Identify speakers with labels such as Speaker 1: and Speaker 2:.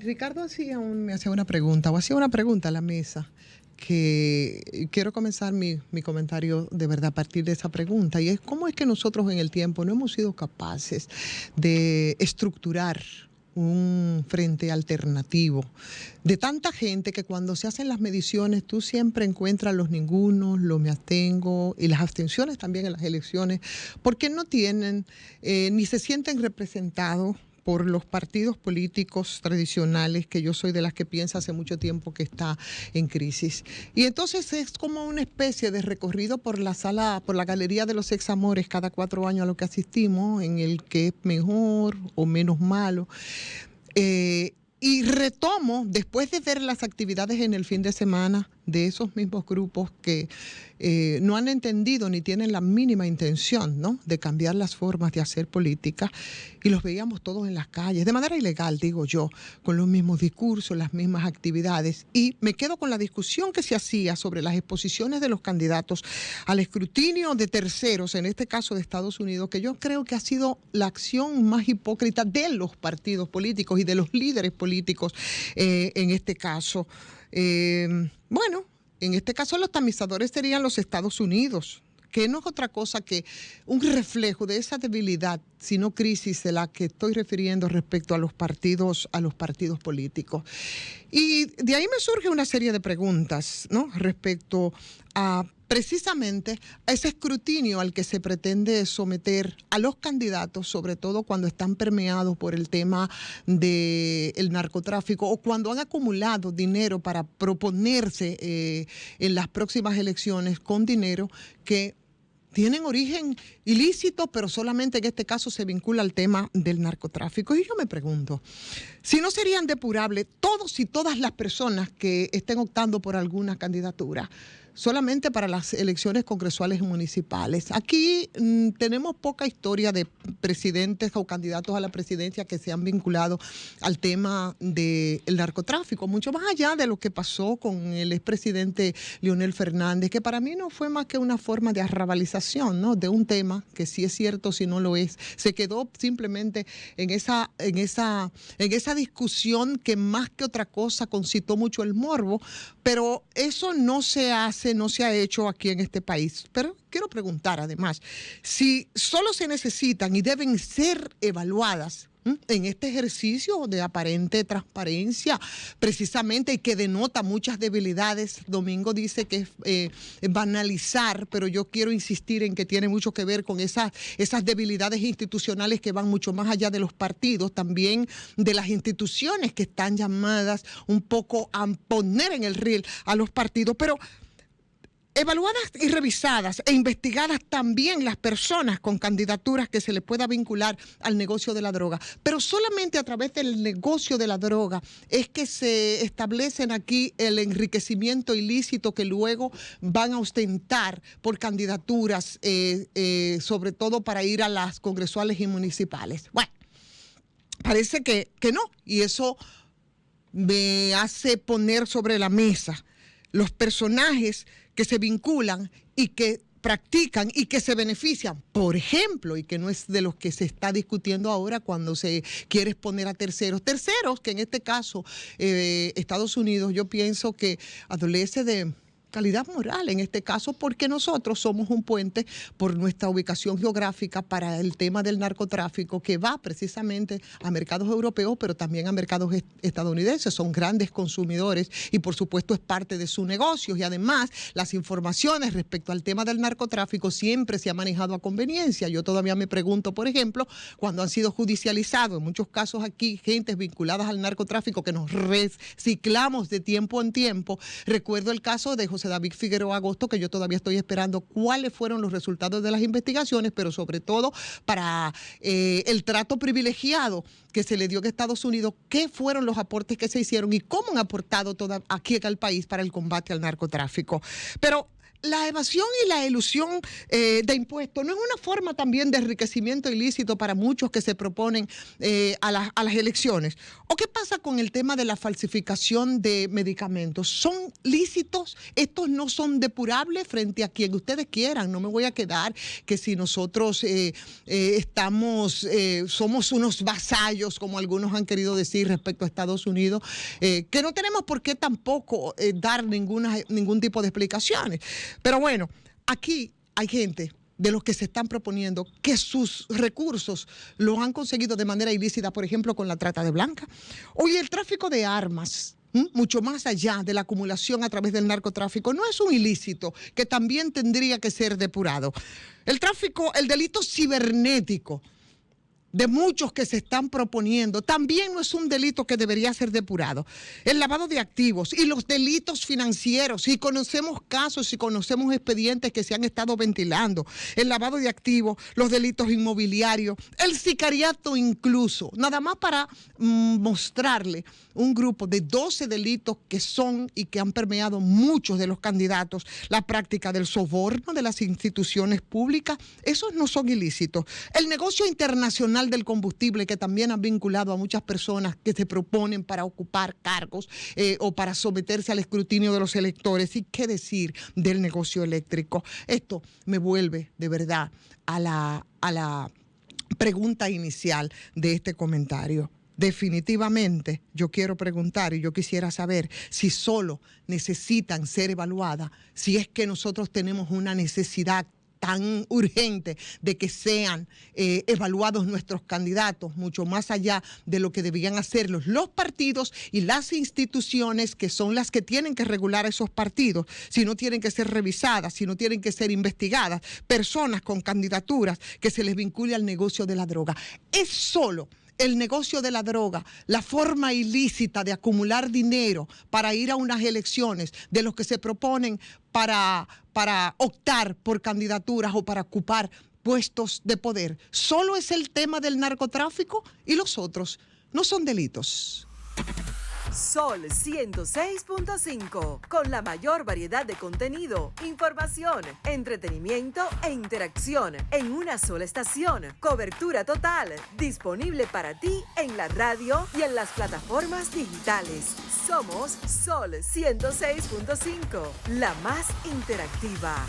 Speaker 1: Ricardo me hacía una pregunta, o hacía una pregunta a la mesa, que quiero comenzar mi comentario de verdad a partir de esa pregunta, y es cómo es que nosotros en el tiempo no hemos sido capaces de estructurar un frente alternativo de tanta gente que cuando se hacen las mediciones tú siempre encuentras los ningunos, los me abstengo y las abstenciones también en las elecciones, porque no tienen ni se sienten representados por los partidos políticos tradicionales, que yo soy de las que piensa hace mucho tiempo que está en crisis. Y entonces es como una especie de recorrido por la sala, por la galería de los examores cada 4 años a lo que asistimos, en el que es mejor o menos malo. Y retomo, después de ver las actividades en el fin de semana de esos mismos grupos que no han entendido ni tienen la mínima intención, ¿no?, de cambiar las formas de hacer política, y los veíamos todos en las calles, de manera ilegal, digo yo, con los mismos discursos, las mismas actividades, y me quedo con la discusión que se hacía sobre las exposiciones de los candidatos al escrutinio de terceros, en este caso de Estados Unidos, que yo creo que ha sido la acción más hipócrita de los partidos políticos y de los líderes políticos en este caso. Bueno, en este caso los tamizadores serían los Estados Unidos, que no es otra cosa que un reflejo de esa debilidad, sino crisis de la que estoy refiriendo respecto a los partidos políticos. Y de ahí me surge una serie de preguntas, ¿no?, respecto a precisamente a ese escrutinio al que se pretende someter a los candidatos, sobre todo cuando están permeados por el tema del narcotráfico o cuando han acumulado dinero para proponerse en las próximas elecciones con dinero que tienen origen ilícito, pero solamente en este caso se vincula al tema del narcotráfico. Y yo me pregunto, si no serían depurables todos y todas las personas que estén optando por alguna candidatura, solamente para las elecciones congresuales y municipales. Aquí tenemos poca historia de presidentes o candidatos a la presidencia que se han vinculado al tema del narcotráfico, mucho más allá de lo que pasó con el expresidente Leonel Fernández, que para mí no fue más que una forma de arrabalización, ¿no?, de un tema que sí es cierto, si no lo es. Se quedó simplemente en esa discusión que más que otra cosa concitó mucho el morbo, pero eso no se ha hecho aquí en este país. Pero quiero preguntar además, si solo se necesitan y deben ser evaluadas en este ejercicio de aparente transparencia, precisamente, y que denota muchas debilidades. Domingo dice que es banalizar, pero yo quiero insistir en que tiene mucho que ver con esas debilidades institucionales que van mucho más allá de los partidos, también de las instituciones que están llamadas un poco a poner en el riel a los partidos, pero evaluadas y revisadas e investigadas también las personas con candidaturas que se les pueda vincular al negocio de la droga. Pero solamente a través del negocio de la droga es que se establecen aquí el enriquecimiento ilícito que luego van a ostentar por candidaturas, sobre todo para ir a las congresuales y municipales. Bueno, parece que no, y eso me hace poner sobre la mesa los personajes que se vinculan y que practican y que se benefician, por ejemplo, y que no es de los que se está discutiendo ahora cuando se quiere exponer a terceros, que en este caso Estados Unidos, yo pienso que adolece de calidad moral en este caso, porque nosotros somos un puente por nuestra ubicación geográfica para el tema del narcotráfico, que va precisamente a mercados europeos, pero también a mercados estadounidenses. Son grandes consumidores y por supuesto es parte de su negocio, y además las informaciones respecto al tema del narcotráfico siempre se ha manejado a conveniencia. Yo todavía me pregunto, por ejemplo, cuando han sido judicializados, en muchos casos aquí, gentes vinculadas al narcotráfico que nos reciclamos de tiempo en tiempo. Recuerdo el caso de José David Figueroa Agosto, que yo todavía estoy esperando cuáles fueron los resultados de las investigaciones, pero sobre todo para el trato privilegiado que se le dio a Estados Unidos, qué fueron los aportes que se hicieron y cómo han aportado aquí al país para el combate al narcotráfico. Pero la evasión y la elusión de impuestos no es una forma también de enriquecimiento ilícito para muchos que se proponen a las elecciones. ¿O qué pasa con el tema de la falsificación de medicamentos? ¿Son lícitos? ¿Estos no son depurables frente a quien ustedes quieran? No me voy a quedar que si nosotros somos unos vasallos, como algunos han querido decir respecto a Estados Unidos, que no tenemos por qué tampoco dar ningún tipo de explicaciones. Pero bueno, aquí hay gente de los que se están proponiendo que sus recursos los han conseguido de manera ilícita, por ejemplo, con la trata de blancas. Oye, el tráfico de armas, mucho más allá de la acumulación a través del narcotráfico, no es un ilícito que también tendría que ser depurado. El tráfico, el delito cibernético de muchos que se están proponiendo, también no es un delito que debería ser depurado. El lavado de activos y los delitos financieros, y conocemos casos y conocemos expedientes que se han estado ventilando, el lavado de activos, los delitos inmobiliarios, el sicariato incluso, nada más para mostrarle un grupo de 12 delitos que son y que han permeado muchos de los candidatos, la práctica del soborno de las instituciones públicas, esos no son ilícitos. El negocio internacional del combustible, que también han vinculado a muchas personas que se proponen para ocupar cargos o para someterse al escrutinio de los electores. ¿Y qué decir del negocio eléctrico? Esto me vuelve de verdad a la pregunta inicial de este comentario. Definitivamente yo quiero preguntar y yo quisiera saber si solo necesitan ser evaluadas, si es que nosotros tenemos una necesidad tan urgente de que sean evaluados nuestros candidatos, mucho más allá de lo que debían hacerlos los partidos y las instituciones que son las que tienen que regular esos partidos, si no tienen que ser revisadas, si no tienen que ser investigadas, personas con candidaturas que se les vincule al negocio de la droga. Es solo el negocio de la droga, la forma ilícita de acumular dinero para ir a unas elecciones de los que se proponen para optar por candidaturas o para ocupar puestos de poder. Solo es el tema del narcotráfico y los otros no son delitos.
Speaker 2: Sol 106.5, con la mayor variedad de contenido, información, entretenimiento e interacción en una sola estación. Cobertura total, disponible para ti en la radio y en las plataformas digitales. Somos Sol 106.5, la más interactiva.